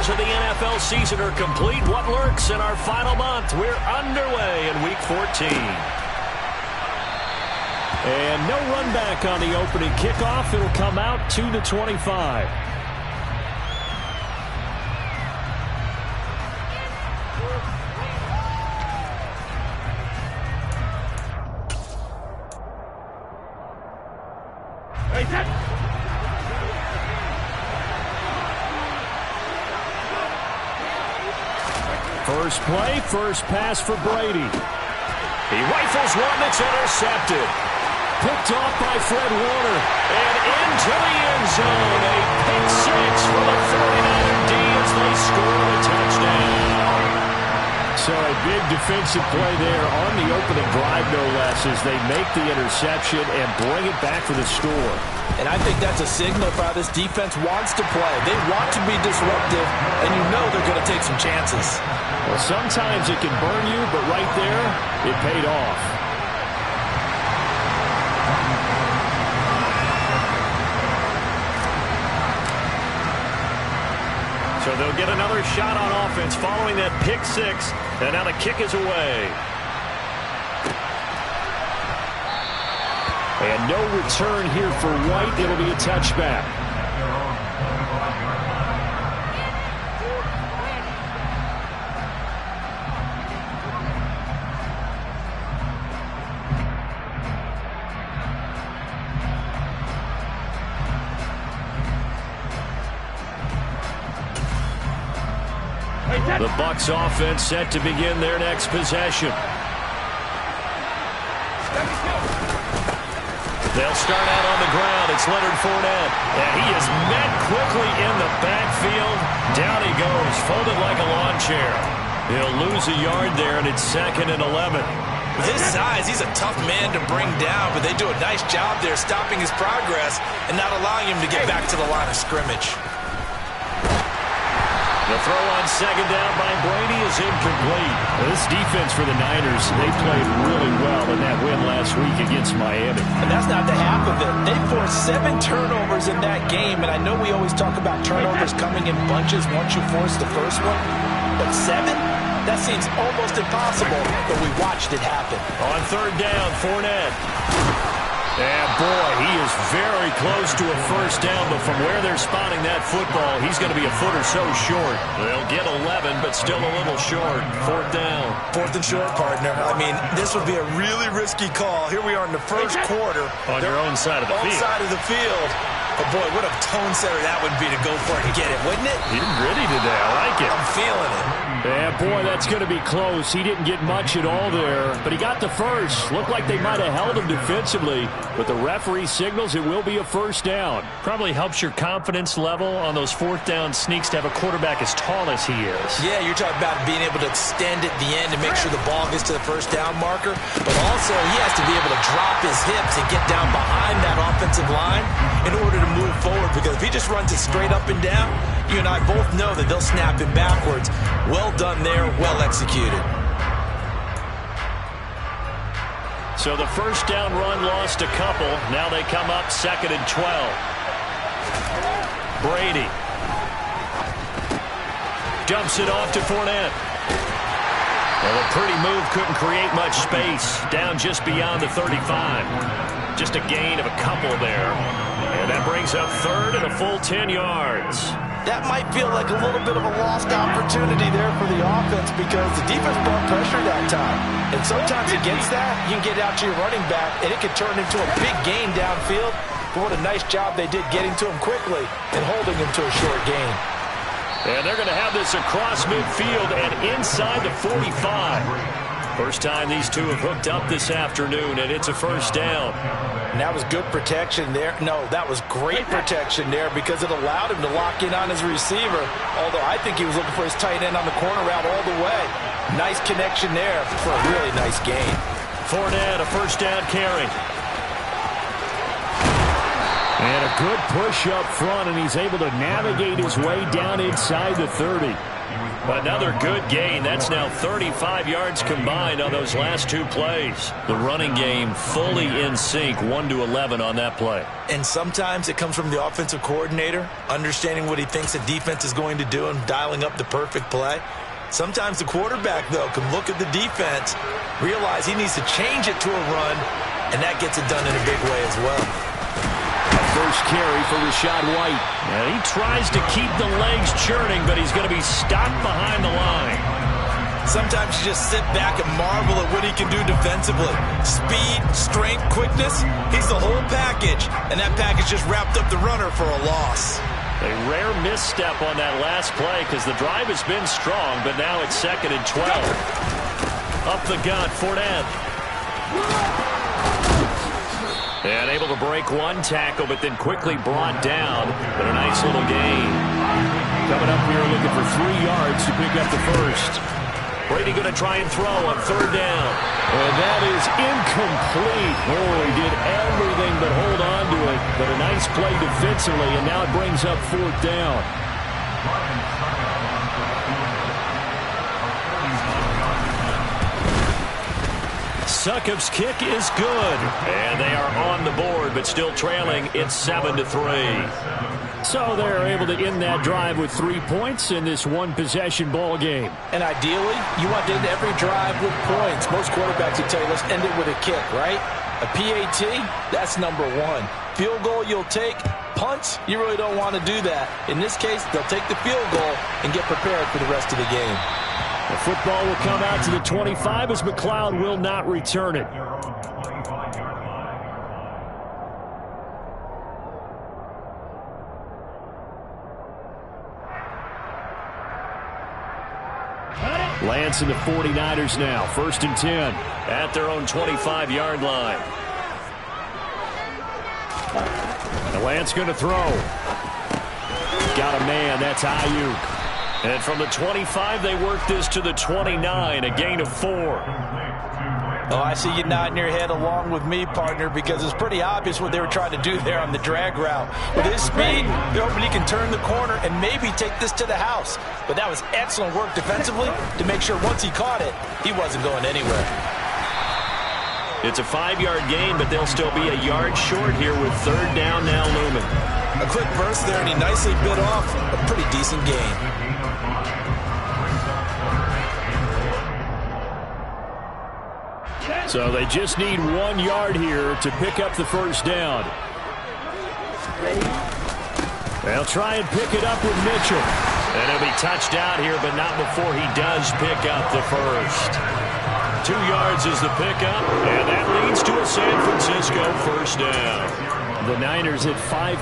quarters of the NFL season are complete. What lurks in our final month? We're underway in Week 14. And no run back on the opening kickoff. It'll come out to the 25. First play, first pass for Brady. He rifles one that's intercepted. Picked off by Fred Warner. And into the end zone. A pick six for the 49er D as they score a touchdown. So a big defensive play there on the opening drive, no less, as they make the interception and bring it back for the score. And I think that's a signal for how this defense wants to play. They want to be disruptive, and you know they're going to take some chances. Well, sometimes it can burn you, but right there, it paid off. So they'll get another shot on offense following that pick six, and now the kick is away. And no return here for White. It'll be a touchback. The Bucs offense set to begin their next possession. They'll start out on the ground. It's Leonard Fournette. And he is met quickly in the backfield. Down he goes, folded like a lawn chair. He'll lose a yard there, and it's 2nd and 11. With his size, he's a tough man to bring down, but they do a nice job there stopping his progress and not allowing him to get back to the line of scrimmage. The throw on 2nd down by Brady is incomplete. This defense for the Niners, they played really well in that win last week against Miami. And that's not the half of it. They forced 7 turnovers in that game, and I know we always talk about turnovers coming in bunches once you force the first one, but 7? That seems almost impossible, but we watched it happen. On 3rd down, Fournette. And boy, he is very close to a first down, but from where they're spotting that football, he's going to be a foot or so short. They'll get 11, but still a little short. 4th down. 4th and short, partner. I mean, this would be a really risky call. Here we are in the first quarter. On your own side of the field. On side of the field. But boy, what a tone setter that would be to go for it and get it, wouldn't it? You're gritty today. I like it. I'm feeling it. Yeah, boy, that's going to be close. He didn't get much at all there, but he got the first. Looked like they might have held him defensively, but the referee signals it will be a first down. Probably helps your confidence level on those 4th down sneaks to have a quarterback as tall as he is. Yeah, you're talking about being able to extend at the end and make sure the ball gets to the first down marker, but also he has to be able to drop his hips and get down behind that offensive line in order to move forward, because if he just runs it straight up and down, you and I both know that they'll snap him backwards. Well done there, well executed. So the first down run lost a couple. Now they come up 2nd and 12. Brady dumps it off to Fournette. Well, a pretty move couldn't create much space. Down just beyond the 35. Just a gain of a couple there. And that brings up 3rd and a full 10 yards. That might feel like a little bit of a lost opportunity there for the offense, because the defense brought pressure that time. And sometimes against that, you can get out to your running back, and it can turn into a big gain downfield. But what a nice job they did getting to him quickly and holding him to a short gain. And they're going to have this across midfield and inside the 45. First time these two have hooked up this afternoon, and it's a first down. And that was good protection there. No, that was great protection there, because it allowed him to lock in on his receiver, although I think he was looking for his tight end on the corner route all the way. Nice connection there for a really nice gain. Fournette, a first down carry. And a good push up front, and he's able to navigate his way down inside the 30. Another good gain. That's now 35 yards combined on those last two plays. The running game fully in sync, 1-11 on that play. And sometimes it comes from the offensive coordinator, understanding what he thinks the defense is going to do and dialing up the perfect play. Sometimes the quarterback, though, can look at the defense, realize he needs to change it to a run, and that gets it done in a big way as well. First carry for Rachaad White. And he tries to keep the legs churning, but he's going to be stopped behind the line. Sometimes you just sit back and marvel at what he can do defensively. Speed, strength, quickness, he's the whole package. And that package just wrapped up the runner for a loss. A rare misstep on that last play because the drive has been strong, but now it's 2nd and 12. Up the gut, Fournette. And able to break one tackle, but then quickly brought down. But a nice little gain. Coming up here looking for 3 yards to pick up the first. Brady going to try and throw on 3rd down. And that is incomplete. Oh, he did everything but hold on to it. But a nice play defensively, and now it brings up 4th down. Succop's kick is good. And they are on the board, but still trailing. It's 7-3. So they're able to end that drive with 3 points in this one-possession ball game. And ideally, you want to end every drive with points. Most quarterbacks will tell you, let's end it with a kick, right? A PAT, that's number 1. Field goal you'll take. Punts, you really don't want to do that. In this case, they'll take the field goal and get prepared for the rest of the game. The football will come out to the 25 as McLeod will not return it. Lance and the 49ers now. 1st and 10 at their own 25-yard line. And Lance going to throw. Got a man. That's Ayuk. And from the 25, they work this to the 29, a gain of 4. Oh, I see you nodding your head along with me, partner, because it's pretty obvious what they were trying to do there on the drag route. With his speed, they're hoping he can turn the corner and maybe take this to the house. But that was excellent work defensively to make sure once he caught it, he wasn't going anywhere. It's a 5-yard gain, but they'll still be a yard short here with 3rd down now looming. A quick burst there, and he nicely bit off a pretty decent gain. So they just need 1 yard here to pick up the first down. They'll try and pick it up with Mitchell. And he'll be touched out here, but not before he does pick up the first. 2 yards is the pickup, and that leads to a San Francisco first down. The Niners at 500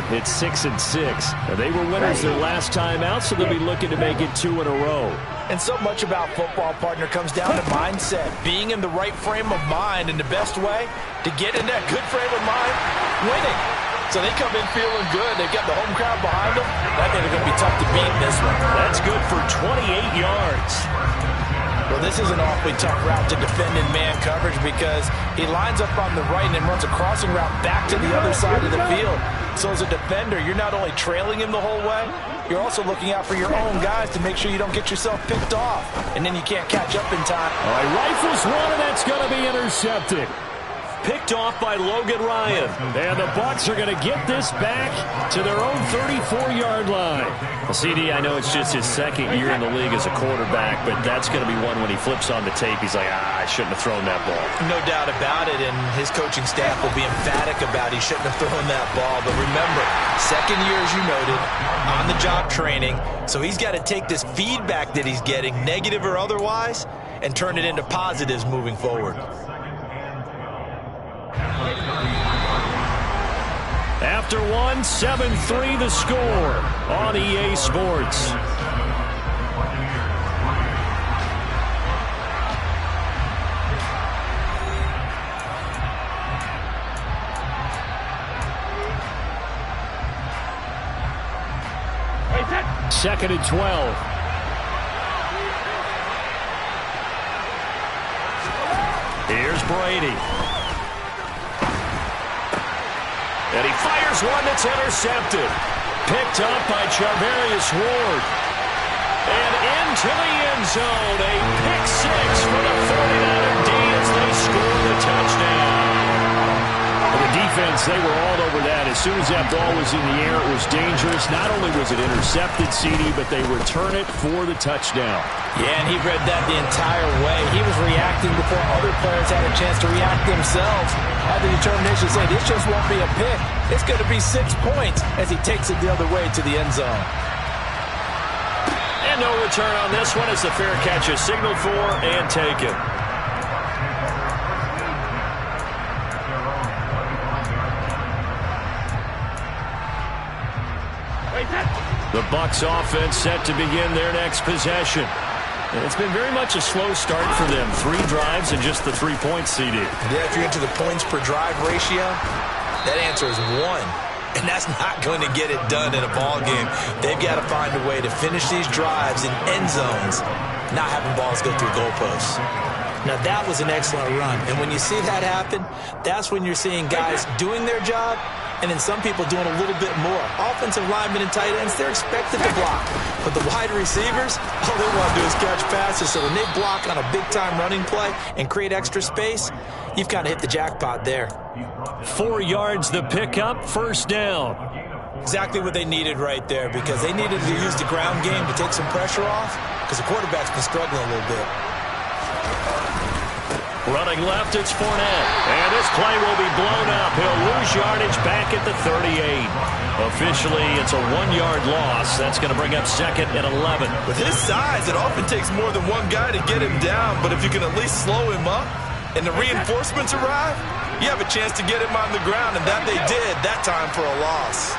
at 6-6. They were winners their last time out, so they'll be looking to make it 2 in a row. And so much about football, partner, comes down to mindset. Being in the right frame of mind, and the best way to get in that good frame of mind, winning. So they come in feeling good. They've got the home crowd behind them. I think they're going to be tough to beat in this one. That's good for 28 yards. Well, this is an awfully tough route to defend in man coverage because he lines up on the right and then runs a crossing route back to the other side of the field. So as a defender, you're not only trailing him the whole way, you're also looking out for your own guys to make sure you don't get yourself picked off. And then you can't catch up in time. All right, rifles one, and that's going to be intercepted. Picked off by Logan Ryan. And the Bucs are going to get this back to their own 34-yard line. Well, CD, I know it's just his 2nd year in the league as a quarterback, but that's going to be one when he flips on the tape, he's like, I shouldn't have thrown that ball. No doubt about it, and his coaching staff will be emphatic about he shouldn't have thrown that ball. But remember, 2nd year, as you noted, on-the-job training, so he's got to take this feedback that he's getting, negative or otherwise, and turn it into positives moving forward. After 7-3 the score on EA Sports. Second and 12. Here's Brady. And he fires one that's intercepted. Picked up by Charvarius Ward. and into the end zone. A pick six for the 49er D as they score the touchdown. The defense, they were all over that. As soon as that ball was in the air, it was dangerous. Not only was it intercepted, CD, but they return it for the touchdown. Yeah, and he read that the entire way. He was reacting before other players had a chance to react themselves. Had the determination to say, this just won't be a pick. It's going to be 6 points as he takes it the other way to the end zone. And no return on this one as the fair catch is signaled for and taken. The Bucs offense set to begin their next possession. And it's been very much a slow start for them. 3 drives and just the 3 points, CD. Yeah, if you're into the points per drive ratio, that answer is 1. And that's not going to get it done in a ball game. They've got to find a way to finish these drives in end zones, not having balls go through goalposts. Now, that was an excellent run. And when you see that happen, that's when you're seeing guys doing their job and then some people doing a little bit more. Offensive linemen and tight ends, they're expected to block. But the wide receivers, all they want to do is catch passes. So when they block on a big-time running play and create extra space, you've kind of hit the jackpot there. 4 yards the pickup, first down. Exactly what they needed right there, because they needed to use the ground game to take some pressure off, because the quarterback's been struggling a little bit. Running left, it's Fournette. And this play will be blown up. He'll lose yardage back at the 38. Officially, it's a 1-yard loss. That's going to bring up second and 11. With his size, it often takes more than one guy to get him down, but if you can at least slow him up and the reinforcements arrive, you have a chance to get him on the ground, and that they did that time for a loss.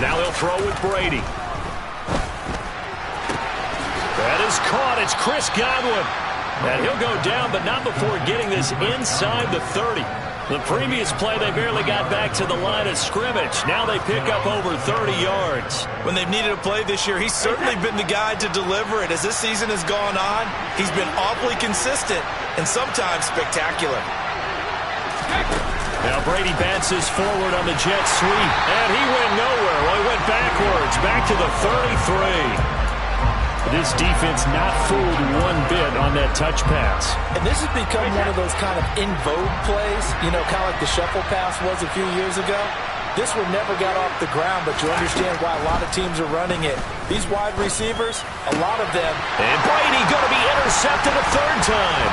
Now they'll throw with Brady. That is caught. It's Chris Godwin. And he'll go down, but not before getting this inside the 30. The previous play, they barely got back to the line of scrimmage. Now they pick up over 30 yards. When they've needed a play this year, he's certainly been the guy to deliver it. As this season has gone on, he's been awfully consistent and sometimes spectacular. Now Brady bounces forward on the jet sweep, and he went nowhere. Well, he went backwards, back to the 33. This defense not fooled one bit on that touch pass. And this has become one of those kind of in vogue plays, you know, kind of like the shuffle pass was a few years ago. This one never got off the ground, but you understand why a lot of teams are running it. These wide receivers, a lot of them. And Brady going to be intercepted a 3rd time.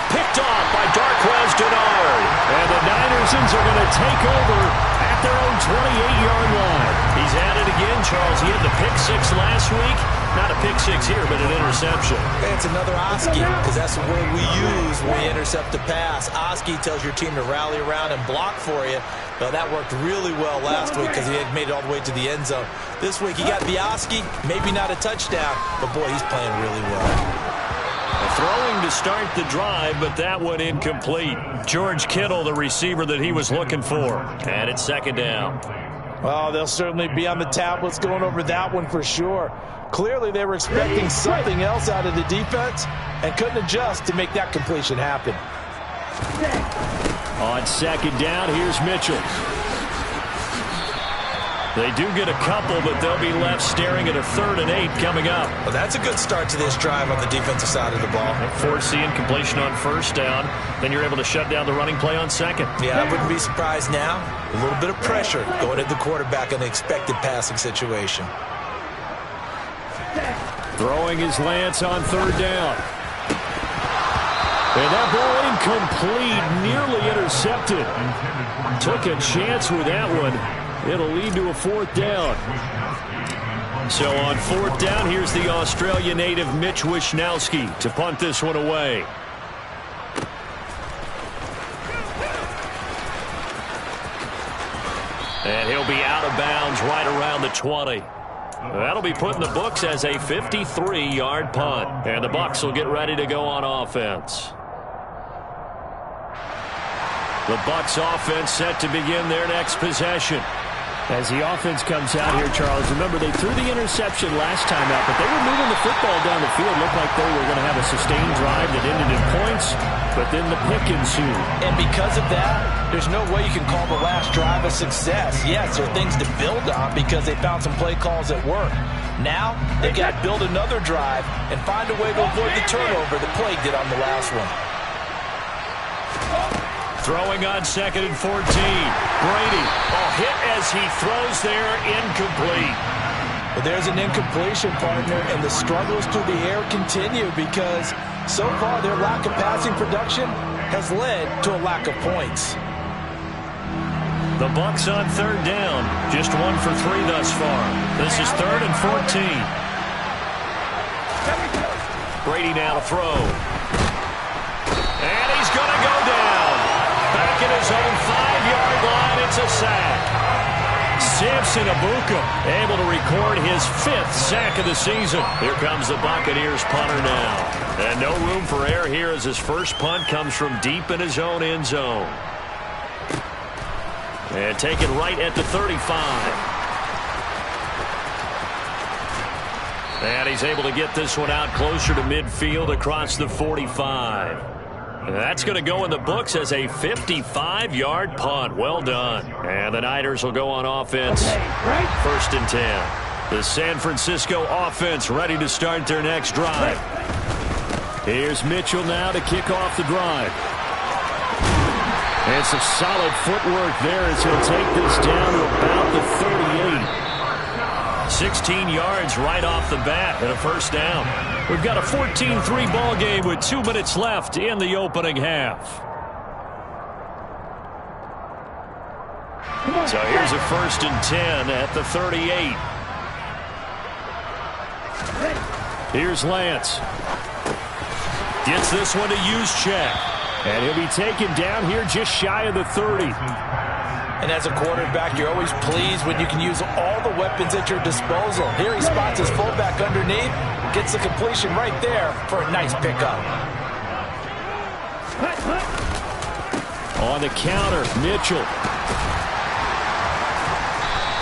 Picked off by Darquez Dennard. And the Ninersons are going to take over at their own 28-yard line. He's at it again, Charles. He had the pick 6 last week. Not a pick 6 here, but an interception. It's another Oski, because that's the word we use when we intercept a pass. Oski tells your team to rally around and block for you. Well, that worked really well last week because he had made it all the way to the end zone. This week he got the Oski, maybe not a touchdown, but boy, he's playing really well. Throwing to start the drive, but that one incomplete. George Kittle, the receiver that he was looking for. And it's 2nd down. Well, they'll certainly be on the tablets going over that one for sure. Clearly, they were expecting something else out of the defense and couldn't adjust to make that completion happen. On 2nd down, here's Mitchell. They do get a couple, but they'll be left staring at a 3rd and 8 coming up. Well, that's a good start to this drive on the defensive side of the ball. Forcing completion on 1st down. Then you're able to shut down the running play on 2nd. Yeah, I wouldn't be surprised now. A little bit of pressure going at the quarterback in the expected passing situation. Throwing his Lance on 3rd down. And that ball incomplete, nearly intercepted. Took a chance with that one. It'll lead to a 4th down. So on 4th down, here's the Australia native Mitch Wishnowsky to punt this one away. And he'll be out of bounds right around the 20. That'll be put in the books as a 53-yard punt. And the Bucs will get ready to go on offense. The Bucs offense set to begin their next possession. As the offense comes out here, Charles, remember they threw the interception last time out, but they were moving the football down the field. Looked like they were going to have a sustained drive that ended in points, but then the pick ensued. And because of that, there's no way you can call the last drive a success. Yes, there are things to build on because they found some play calls that work. Now, they've got to build another drive and find a way to avoid the turnover that plagued it on the last one. Throwing on 2nd and 14. Brady, hit as he throws there, incomplete. But there's an incompletion, partner, and the struggles through the air continue because so far their lack of passing production has led to a lack of points. The Bucs on 3rd down. Just 1 for 3 thus far. This is 3rd and 14. Brady now to throw. And he's going to go down. Back at his own 5-yard line, it's a sack. Samson Abuka able to record his 5th sack of the season. Here comes the Buccaneers punter now. And no room for error here as his first punt comes from deep in his own end zone. And taken right at the 35. And he's able to get this one out closer to midfield across the 45. And that's going to go in the books as a 55-yard punt. Well done. And the Niners will go on offense. 1st and 10. The San Francisco offense ready to start their next drive. Here's Mitchell now to kick off the drive. And some solid footwork there as he'll take this down to about the 38. 16 yards right off the bat and a 1st down. We've got a 14-3 ball game with 2 minutes left in the opening half. So here's a 1st and 10 at the 38. Here's Lance. Gets this one to Juszczyk. And he'll be taken down here just shy of the 30. And as a quarterback, you're always pleased when you can use all the weapons at your disposal. Here he spots his fullback underneath, gets the completion right there for a nice pickup. On the counter, Mitchell.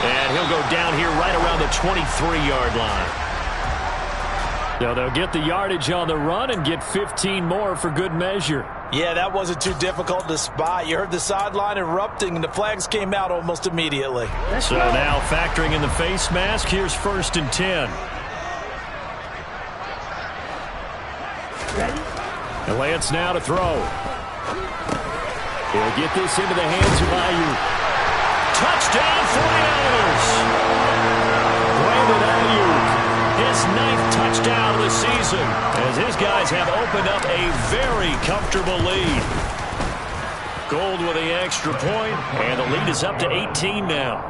And he'll go down here right around the 23-yard line. So they'll get the yardage on the run and get 15 more for good measure. Yeah, that wasn't too difficult to spot. You heard the sideline erupting, and the flags came out almost immediately. So now factoring in the face mask, here's 1st and 10. And Lance now to throw. He'll get this into the hands of Ayuk. Touchdown 49ers! Brandon Ayuk. His 9th touchdown of the season as his guys have opened up a very comfortable lead. Gold with the extra point, and the lead is up to 18 now.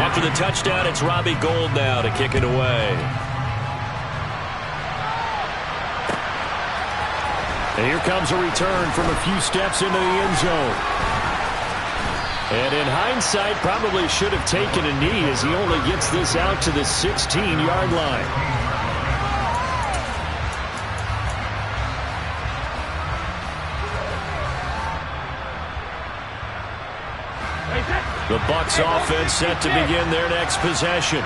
After the touchdown, it's Robbie Gould now to kick it away. And here comes a return from a few steps into the end zone. And in hindsight, probably should have taken a knee as he only gets this out to the 16-yard line. The Bucs offense set to begin their next possession.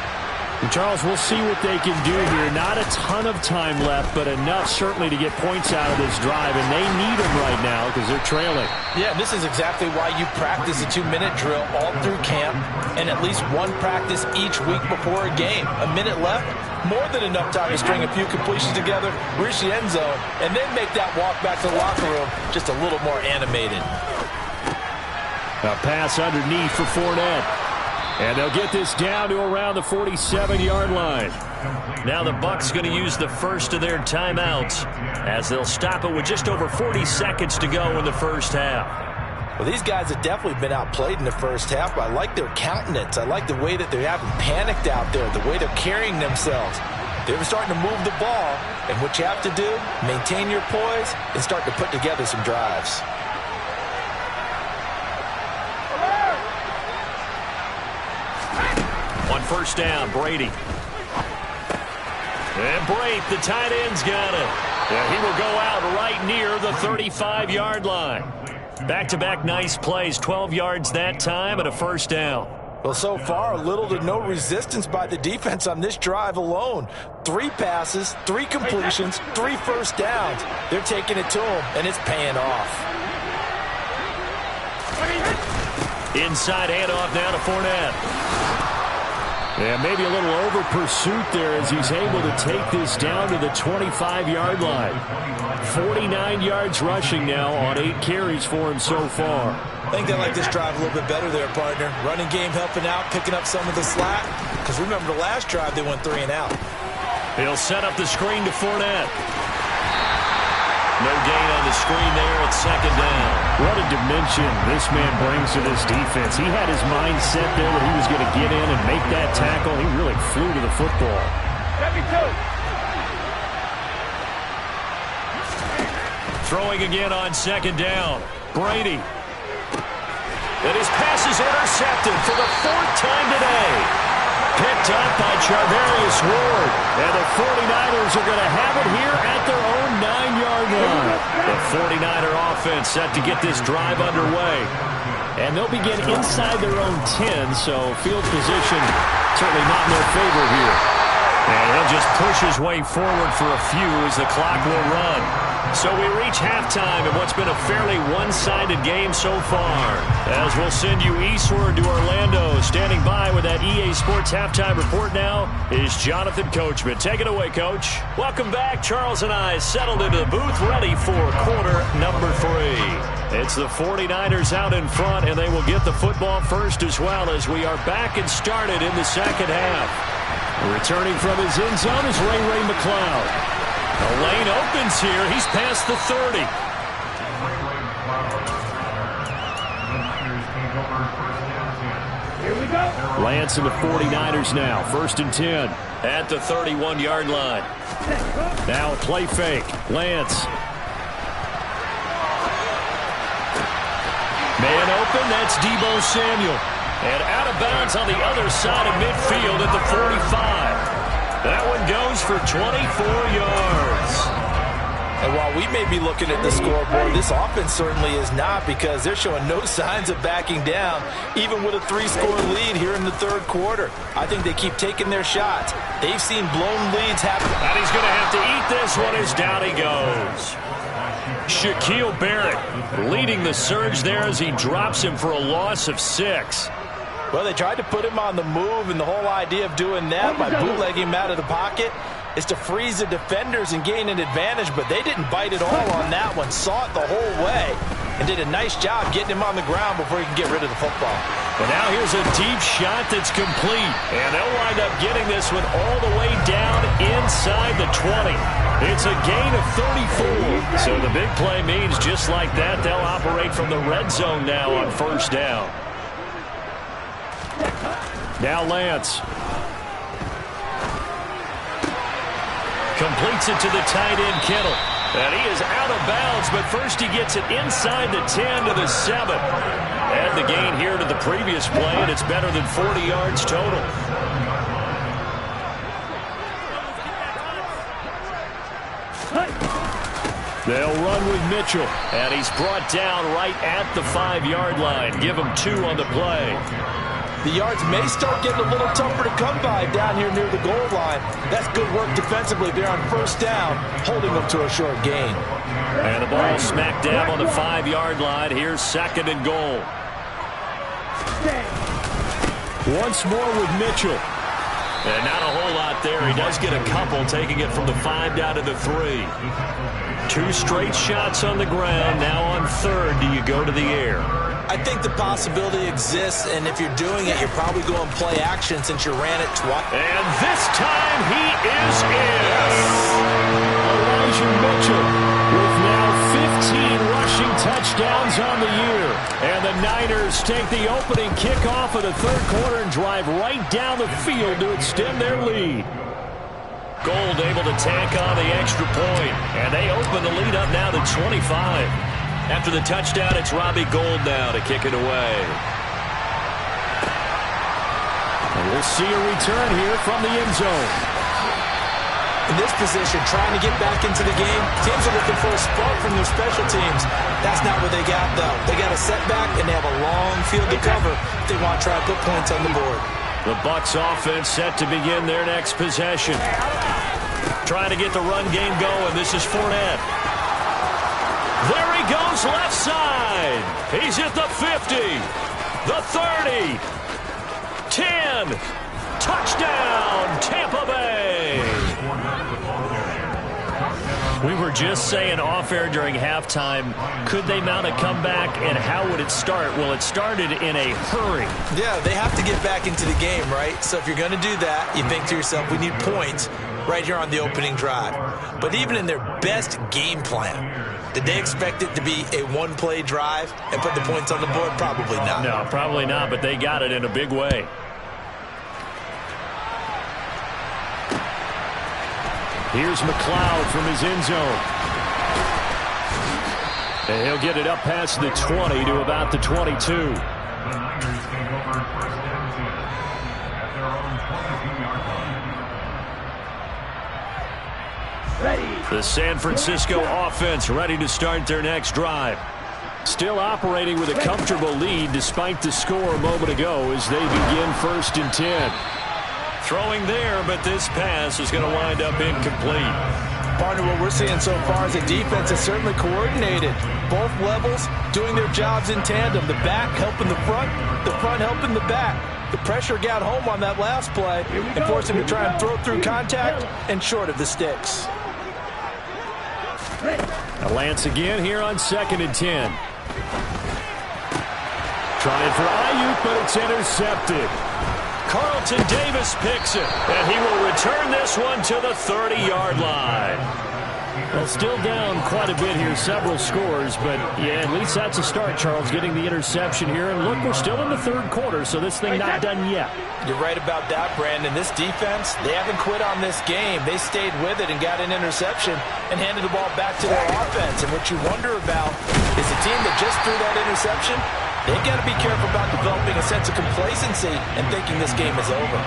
And Charles, we'll see what they can do here. Not a ton of time left, but enough certainly to get points out of this drive, and they need them right now because they're trailing. Yeah, this is exactly why you practice a 2-minute drill all through camp and at least one practice each week before a game. A minute left, more than enough time to string a few completions together, reach the end zone, and then make that walk back to the locker room just a little more animated. A pass underneath for Fournette. And they'll get this down to around the 47-yard line. Now the Bucs going to use the first of their timeouts as they'll stop it with just over 40 seconds to go in the first half. Well, these guys have definitely been outplayed in the first half, but I like their countenance. I like the way that they haven't panicked out there, the way they're carrying themselves. They're starting to move the ball, and what you have to do, maintain your poise and start to put together some drives. On 1st down, Brady. And Brate, the tight end's got it. Yeah, he will go out right near the 35-yard line. Back-to-back nice plays, 12 yards that time and a 1st down. Well, so far, little to no resistance by the defense on this drive alone. 3 passes, 3 completions, 3 1st downs. They're taking it to them, and it's paying off. Inside handoff now to Fournette. Yeah, maybe a little over pursuit there as he's able to take this down to the 25-yard line. 49 yards rushing now on 8 carries for him so far. I think they like this drive a little bit better there, partner. Running game helping out, picking up some of the slack. Because remember the last drive, they went 3 and out. He'll set up the screen to Fournette. No gain on the screen there at second down. What a dimension this man brings to this defense. He had his mind set there that he was going to get in and make that tackle. He really flew to the football. Throwing again on second down. Brady. And his pass is intercepted for the 4th time today. Picked up by Charvarius Ward. And the 49ers are going to have it here at their own 9-yard line. The 49er offense set to get this drive underway. And they'll begin inside their own 10, so field position certainly not in their favor here. And he'll just push his way forward for a few as the clock will run. So we reach halftime in what's been a fairly one-sided game so far. As we'll send you eastward to Orlando. Standing by with that EA Sports halftime report now is Jonathan Coachman. Take it away, Coach. Welcome back. Charles and I settled into the booth ready for quarter number 3. It's the 49ers out in front, and they will get the football first as well as we are back and started in the second half. Returning from his end zone is Ray McCloud. The lane opens here. He's past the 30. Here we go. Lance and the 49ers now. 1st and 10 at the 31-yard line. Now a play fake. Lance. Man open. That's Deebo Samuel. And out of bounds on the other side of midfield at the 45. That one goes for 24 yards. And while we may be looking at the scoreboard, this offense certainly is not, because they're showing no signs of backing down, even with a 3-score lead here in the 3rd quarter. I think they keep taking their shots. They've seen blown leads happen. And he's going to have to eat this one as down he goes. Shaquille Barrett leading the surge there as he drops him for a loss of 6. Well, they tried to put him on the move, and the whole idea of doing that by bootlegging him out of the pocket is to freeze the defenders and gain an advantage, but they didn't bite at all on that one. Saw it the whole way and did a nice job getting him on the ground before he can get rid of the football. But now here's a deep shot that's complete, and they'll wind up getting this one all the way down inside the 20. It's a gain of 34. So the big play means just like that, they'll operate from the red zone now on 1st down. Now Lance. Completes it to the tight end, Kittle. And he is out of bounds, but first he gets it inside the 10 to the 7. Add the gain here to the previous play, and it's better than 40 yards total. They'll run with Mitchell, and he's brought down right at the 5-yard line. Give him 2 on the play. The yards may start getting a little tougher to come by down here near the goal line. That's good work defensively there on 1st down, holding them to a short gain. And the ball smack dab on the 5-yard line. Here's 2nd and goal. Once more with Mitchell. And not a whole lot there. He does get a couple, taking it from the 5 down to the 3. 2 straight shots on the ground. Now on 3rd, do you go to the air? I think the possibility exists, and if you're doing it, you're probably going play action since you ran it twice. And this time he is in. Elijah Mitchell with now 15 rushing touchdowns on the year. And the Niners take the opening kickoff of the 3rd quarter and drive right down the field to extend their lead. Gold able to tack on the extra point, and they open the lead up now to 25. After the touchdown, it's Robbie Gould now to kick it away. And we'll see a return here from the end zone. In this position, trying to get back into the game, teams are looking for a spark from their special teams. That's not what they got, though. They got a setback, and they have a long field to cover if they want to try to put points on the board. The Bucs offense set to begin their next possession. Trying to get the run game going. This is Fournette. There he goes left side. He's at the 50, the 30. 10. Touchdown, Tampa Bay. We were just saying off-air during halftime, could they mount a comeback, and how would it start? Well, it started in a hurry. Yeah, they have to get back into the game, right? So if you're going to do that, you think to yourself, we need points right here on the opening drive. But even in their best game plan, did they expect it to be a one-play drive and put the points on the board? Probably not. No, probably not, but they got it in a big way. Here's McLeod from his end zone. And he'll get it up past the 20 to about the 22. The San Francisco offense ready to start their next drive. Still operating with a comfortable lead despite the score a moment ago as they begin 1st and 10. Throwing there, but this pass is going to wind up incomplete. Partner, what we're seeing so far is the defense is certainly coordinated. Both levels doing their jobs in tandem. The back helping the front helping the back. The pressure got home on that last play and forced him to try and throw through contact and short of the sticks. Now Lance again here on 2nd and 10. Trying for Ayuk, but it's intercepted. Carlton Davis picks it, and he will return this one to the 30-yard line. Well, still down quite a bit here, several scores, but yeah, at least that's a start, Charles, getting the interception here. And look, we're still in the 3rd quarter, so this thing not done yet. You're right about that, Brandon. This defense, they haven't quit on this game. They stayed with it and got an interception and handed the ball back to their offense. And what you wonder about is the team that just threw that interception, they've got to be careful about developing a sense of complacency and thinking this game is over.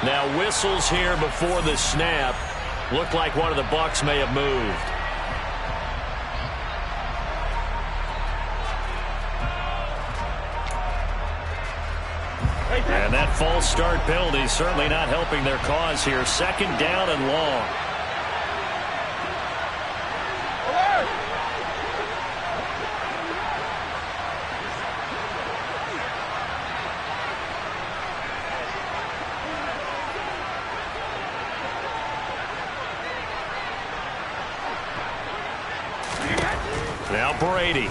Now whistles here before the snap. Looked like one of the Bucs may have moved. And that false start penalty certainly not helping their cause here. 2nd down and long. Now Brady.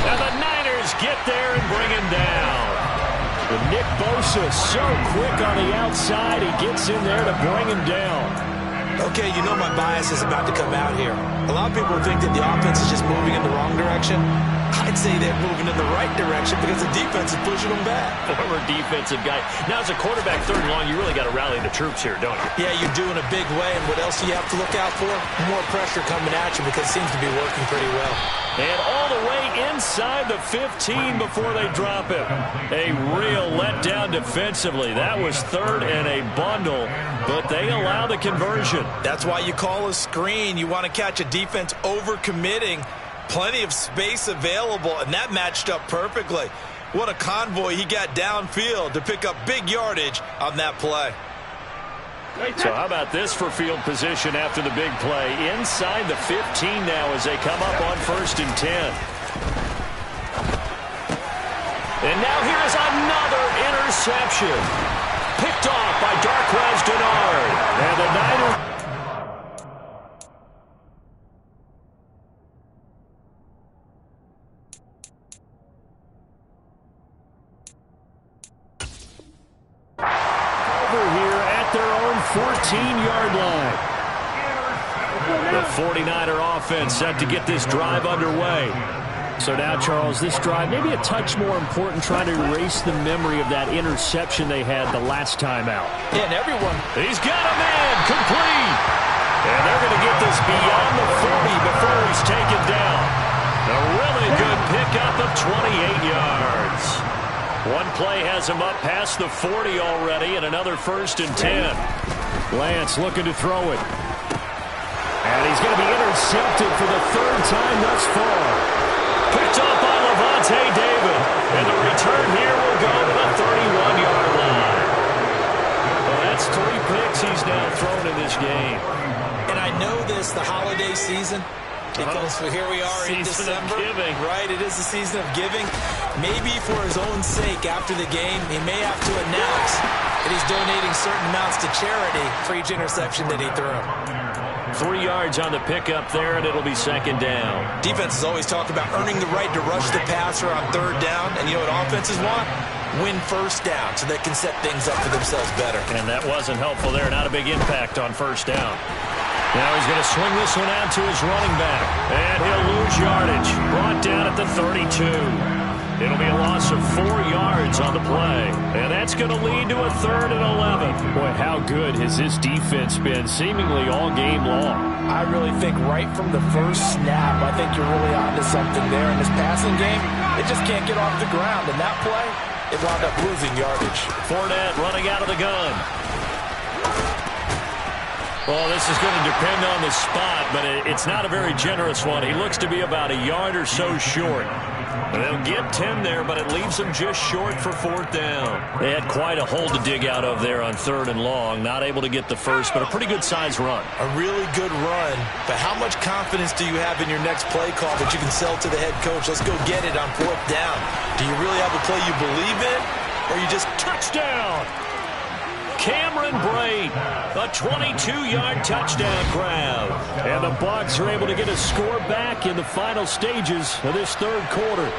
And the Niners get there and bring him down. But Nick Bosa so quick on the outside, he gets in there to bring him down. Okay, you know my bias is about to come out here. A lot of people think that the offense is just moving in the wrong direction. I'd say they're moving in the right direction because the defense is pushing them back. Former defensive guy. Now, as a quarterback, 3rd and long, you really got to rally the troops here, don't you? Yeah, you do in a big way. And what else do you have to look out for? More pressure coming at you because it seems to be working pretty well. And all the way inside the 15 before they drop him. A real letdown defensively. That was 3rd and a bundle, but they allow the conversion. That's why you call a screen. You want to catch a defense overcommitting. Plenty of space available, and that matched up perfectly. What a convoy he got downfield to pick up big yardage on that play. So how about this for field position after the big play? Inside the 15 now as they come up on 1st and 10. And now here is another interception. Picked off by Darqueze Dennard. And the Niners... here at their own 14-yard line. The 49er offense set to get this drive underway. So now, Charles, this drive maybe a touch more important, trying to erase the memory of that interception they had the last time out. Yeah, and everyone. He's got a man complete. And they're going to get this beyond the 40 before he's taken down. A really good pickup of 28 yards. One play has him up past the 40 already, and another 1st and 10. Lance looking to throw it. And he's going to be intercepted for the 3rd time thus far. Picked up by Levante David. And the return here will go to the 31-yard line. Well, that That's 3 picks he's now thrown in this game. And I know this, the holiday season, because here we are in December. Giving. Right, it is the season of giving. Maybe for his own sake after the game, he may have to announce that he's donating certain amounts to charity for each interception that he threw. 3 yards on the pickup there, and it'll be second down. Defenses always talk about earning the right to rush the passer on third down, and you know what offenses want? Win first down so they can set things up for themselves better. And that wasn't helpful there. Not a big impact on first down. Now he's going to swing this one out to his running back. And he'll lose yardage. Brought down at the 32. It'll be a loss of 4 yards on the play. And that's going to lead to a 3rd and 11. Boy, how good has this defense been seemingly all game long? I really think right from the first snap, I think you're really onto something there. In this passing game, it just can't get off the ground. And that play, it wound up losing yardage. Fournette running out of the gun. Well, this is going to depend on the spot, but it's not a very generous one. He looks to be about a yard or so short. They'll get 10 there, but it leaves them just short for 4th down. They had quite a hole to dig out of there on 3rd and long. Not able to get the first, but a pretty good size run. A really good run, but how much confidence do you have in your next play call that you can sell to the head coach? Let's go get it on 4th down. Do you really have a play you believe in, or you just touchdown? Cameron Brate, a 22-yard touchdown grab. And the Bucs are able to get a score back in the final stages of this 3rd quarter.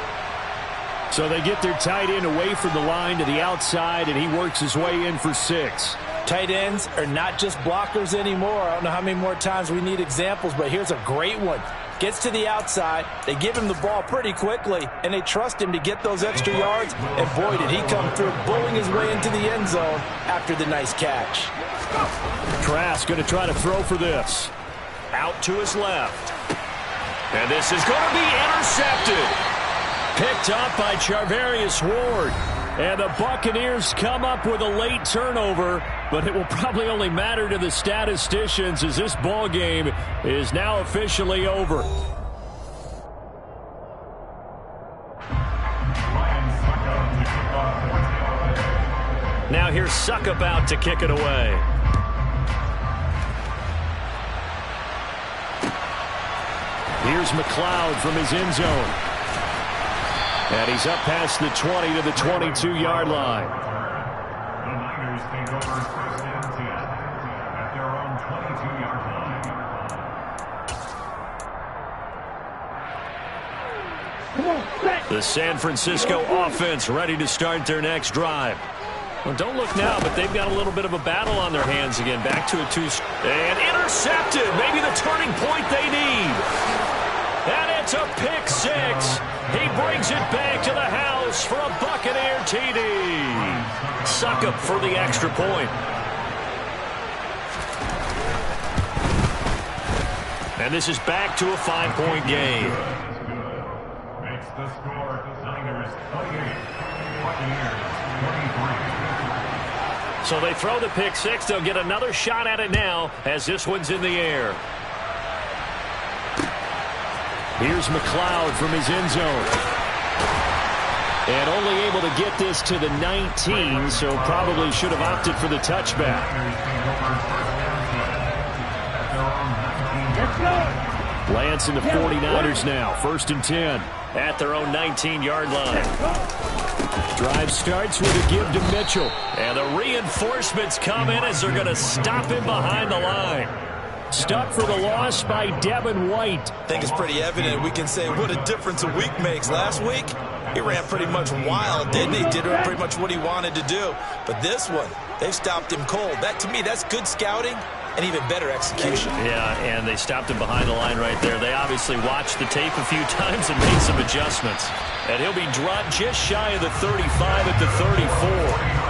So they get their tight end away from the line to the outside, and he works his way in for 6. Tight ends are not just blockers anymore. I don't know how many more times we need examples, but here's a great one. Gets to the outside, they give him the ball pretty quickly, and they trust him to get those extra yards, and boy, did he come through, bowling his way into the end zone after the nice catch. Trask going to try to throw for this. Out to his left. And this is going to be intercepted. Picked up by Charvarius Ward. And the Buccaneers come up with a late turnover, but it will probably only matter to the statisticians as this ball game is now officially over. Now here's Suckup out to kick it away. Here's McLeod from his end zone. And he's up past the 20 to the 22-yard line. The Niners take over 1st and 10 at their own 22-yard line. The San Francisco offense ready to start their next drive. Well, don't look now, but they've got a little bit of a battle on their hands again. Back to a 2. And intercepted. Maybe the turning point they need. And it's a pick 6. He brings it back to the house for a Buccaneer TD. Suckup for the extra point. And this is back to a 5-point game. Makes the score Niners 28, Buccaneers 23. So they throw the pick 6. They'll get another shot at it now as this one's in the air. Here's McLeod from his end zone. And only able to get this to the 19, so probably should have opted for the touchback. Lance and the 49ers now. 1st and 10 at their own 19-yard line. Drive starts with a give to Mitchell. And the reinforcements come in as they're going to stop him behind the line. Stuck for the loss by Devin White. I think it's pretty evident. We can say what a difference a week makes. Last week, he ran pretty much wild, didn't he? Did pretty much what he wanted to do. But this one, they stopped him cold. That, to me, that's good scouting and even better execution. Yeah, and they stopped him behind the line right there. They obviously watched the tape a few times and made some adjustments. And he'll be dropped just shy of the 35 at the 34.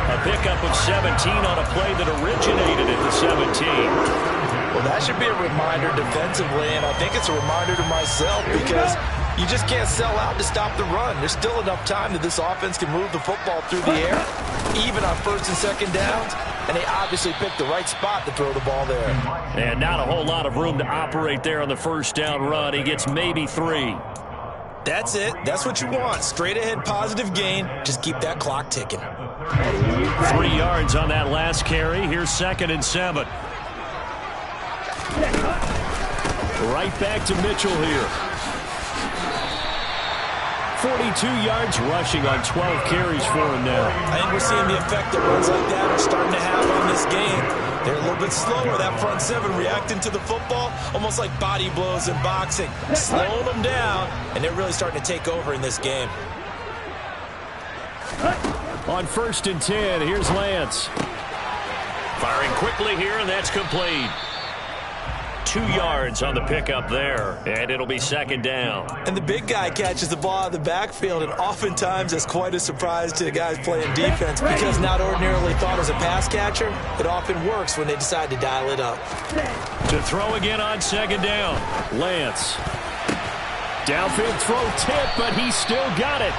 A pickup of 17 on a play that originated at the 17. Well, that should be a reminder defensively, and I think it's a reminder to myself because you just can't sell out to stop the run. There's still enough time that this offense can move the football through the air, even on 1st and 2nd downs, and they obviously picked the right spot to throw the ball there. And not a whole lot of room to operate there on the 1st down run. He gets maybe 3. That's it. That's what you want. Straight ahead positive gain. Just keep that clock ticking. 3 yards on that last carry. Here's 2nd and 7. Right back to Mitchell here. 42 yards rushing on 12 carries for him now. I think we're seeing the effect that runs like that are starting to have on this game. They're a little bit slower, that front seven, reacting to the football, almost like body blows in boxing, slowing them down, and they're really starting to take over in this game. On 1st and 10, here's Lance. Firing quickly here, and that's complete. 2 yards on the pickup there, and it'll be 2nd down. And the big guy catches the ball out of the backfield, and oftentimes it's quite a surprise to the guys playing defense because not ordinarily thought as a pass catcher, it often works when they decide to dial it up. To throw again on 2nd down, Lance. Downfield throw tip, but he still got it.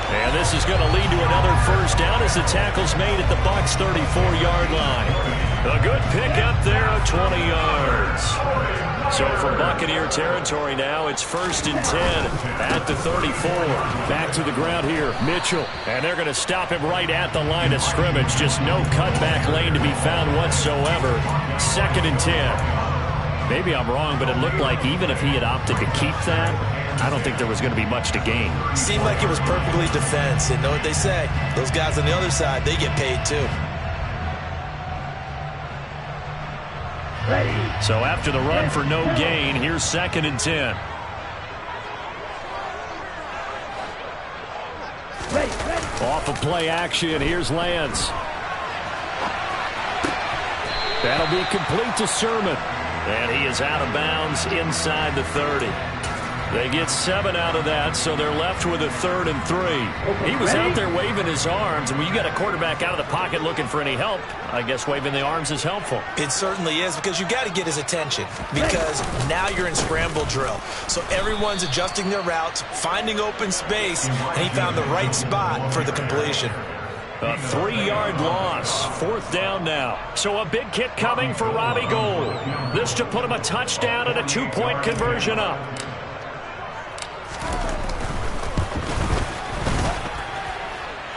And this is going to lead to another 1st down as the tackle's made at the Bucs' 34-yard line. A good pickup there of 20 yards. So from Buccaneer territory now, it's 1st and 10 at the 34. Back to the ground here, Mitchell. And they're going to stop him right at the line of scrimmage. Just no cutback lane to be found whatsoever. 2nd and 10. Maybe I'm wrong, but it looked like even if he had opted to keep that, I don't think there was going to be much to gain. Seemed like it was perfectly defense. And know what they say? Those guys on the other side, they get paid too. So after the run for no gain, here's 2nd and 10. Off of play action, here's Lance. That'll be complete to Sermon. And he is out of bounds inside the 30. They get 7 out of that, so they're left with a 3rd and 3. He was out there waving his arms, and when you got a quarterback out of the pocket looking for any help, I guess waving the arms is helpful. It certainly is, because you got to get his attention, because now you're in scramble drill. So everyone's adjusting their routes, finding open space, and he found the right spot for the completion. A 3-yard loss. 4th down now. So a big kick coming for Robbie Gould. This to put him a touchdown and a 2-point conversion up.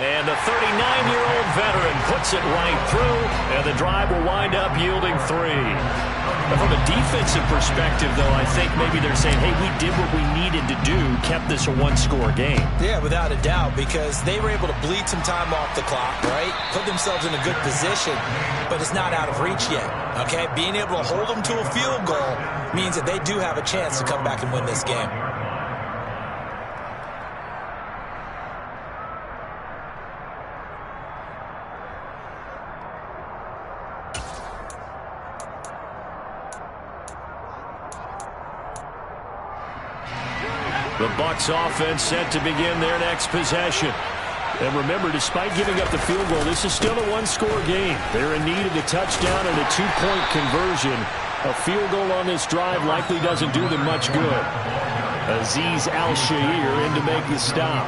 And the 39-year-old veteran puts it right through, and the drive will wind up yielding 3. But from a defensive perspective, though, I think maybe they're saying, hey, we did what we needed to do, kept this a 1-score game. Yeah, without a doubt, because they were able to bleed some time off the clock, right? Put themselves in a good position, but it's not out of reach yet, okay? Being able to hold them to a field goal means that they do have a chance to come back and win this game. The Bucs offense set to begin their next possession. And remember, despite giving up the field goal, this is still a 1-score game. They're in need of a touchdown and a 2-point conversion. A field goal on this drive likely doesn't do them much good. Azeez Al-Shaair in to make the stop.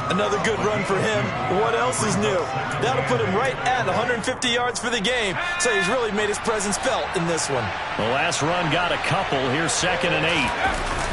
Another good run for him. What else is new? That'll put him right at 150 yards for the game. So he's really made his presence felt in this one. The last run got a couple. Here's 2nd and 8.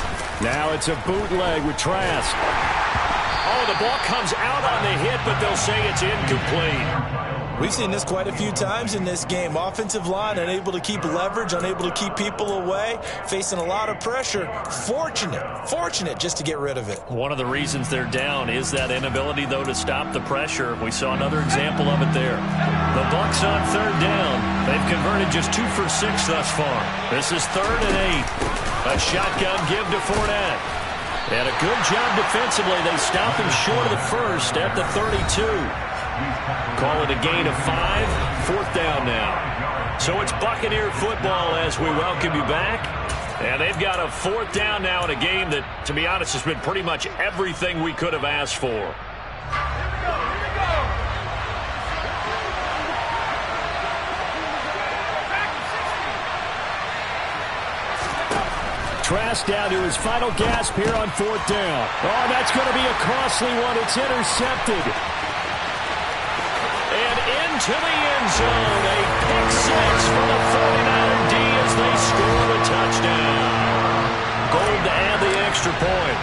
Now it's a bootleg with Trask. Oh, the ball comes out on the hit, but they'll say it's incomplete. We've seen this quite a few times in this game. Offensive line unable to keep leverage, unable to keep people away, facing a lot of pressure. Fortunate just to get rid of it. One of the reasons they're down is that inability, though, to stop the pressure. We saw another example of it there. The Bucs on 3rd down. They've converted just 2 for 6 thus far. This is 3rd and 8. A shotgun give to Fournette. And a good job defensively. They stop him short of the 1st at the 32. Call it a gain of 5. 4th down now. So it's Buccaneer football as we welcome you back. And they've got a 4th down now in a game that, to be honest, has been pretty much everything we could have asked for. Trask down to his final gasp here on 4th down. Oh, that's going to be a costly one. It's intercepted. And into the end zone. A pick 6 for the 49er D as they score the touchdown. Gold to add the extra point.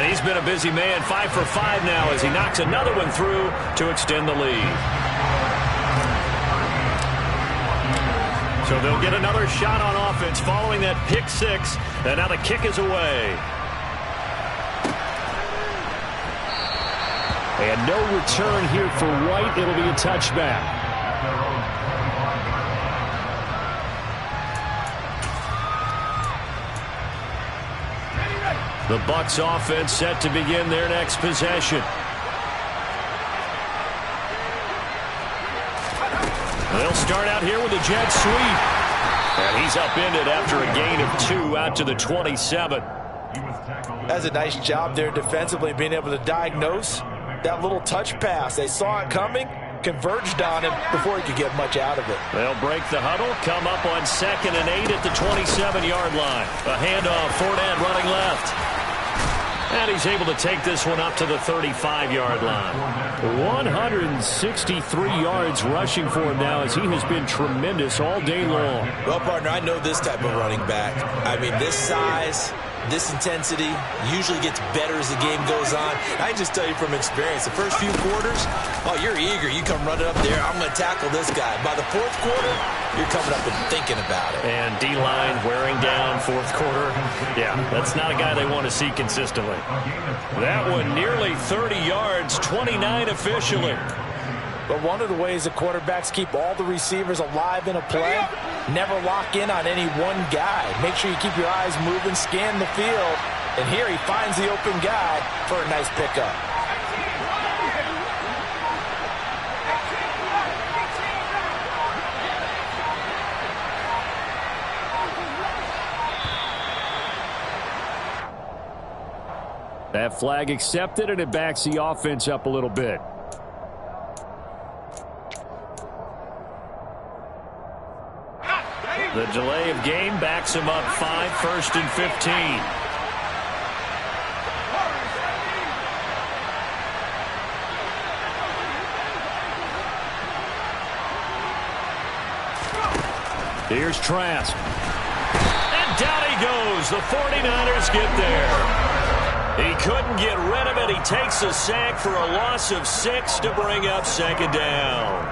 And he's been a busy man, 5 for 5 now as he knocks another one through to extend the lead. So they'll get another shot on offense following that pick six, and now the kick is away. And no return here for White. It'll be a touchback. The Bucs offense set to begin their next possession. They'll start out here with a jet sweep. And he's upended after a gain of 2 out to the 27. That's a nice job there defensively, being able to diagnose that little touch pass. They saw it coming, converged on him before he could get much out of it. They'll break the huddle, come up on 2nd and 8 at the 27-yard line. A handoff, Fournette running left. And he's able to take this one up to the 35-yard line. 163 yards rushing for him now as he has been tremendous all day long. Well, partner, I know this type of running back. I mean, this size, this intensity usually gets better as the game goes on. I can just tell you from experience, the first few quarters, oh, you're eager. You come running up there, I'm going to tackle this guy. By the 4th quarter, you're coming up and thinking about it. And D-line wearing down 4th quarter. Yeah, that's not a guy they want to see consistently. That one nearly 30 yards, 29 officially. But one of the ways the quarterbacks keep all the receivers alive in a play, never lock in on any one guy. Make sure you keep your eyes moving, scan the field. And here he finds the open guy for a nice pickup. That flag accepted, and it backs the offense up a little bit. The delay of game backs him up 5, 1st and 15. Here's Trask. And down he goes. The 49ers get there. He couldn't get rid of it. He takes a sack for a loss of 6 to bring up 2nd down.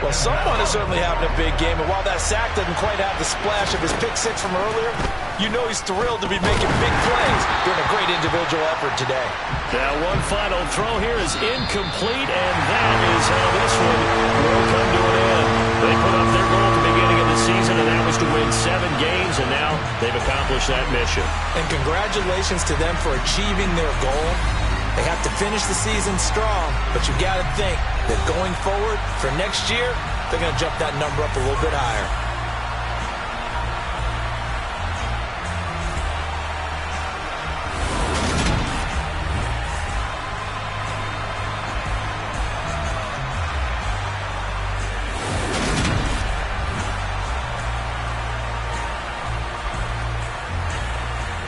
Well, someone is certainly having a big game, and while that sack doesn't quite have the splash of his pick six from earlier, you know he's thrilled to be making big plays during a great individual effort today. Now one final throw here is incomplete, and that is how this one will come to an end. They put up their goal at the beginning of the season, and that was to win 7 games, and now they've accomplished that mission. And congratulations to them for achieving their goal. They have to finish the season strong, but you got to think that going forward for next year, they're going to jump that number up a little bit higher.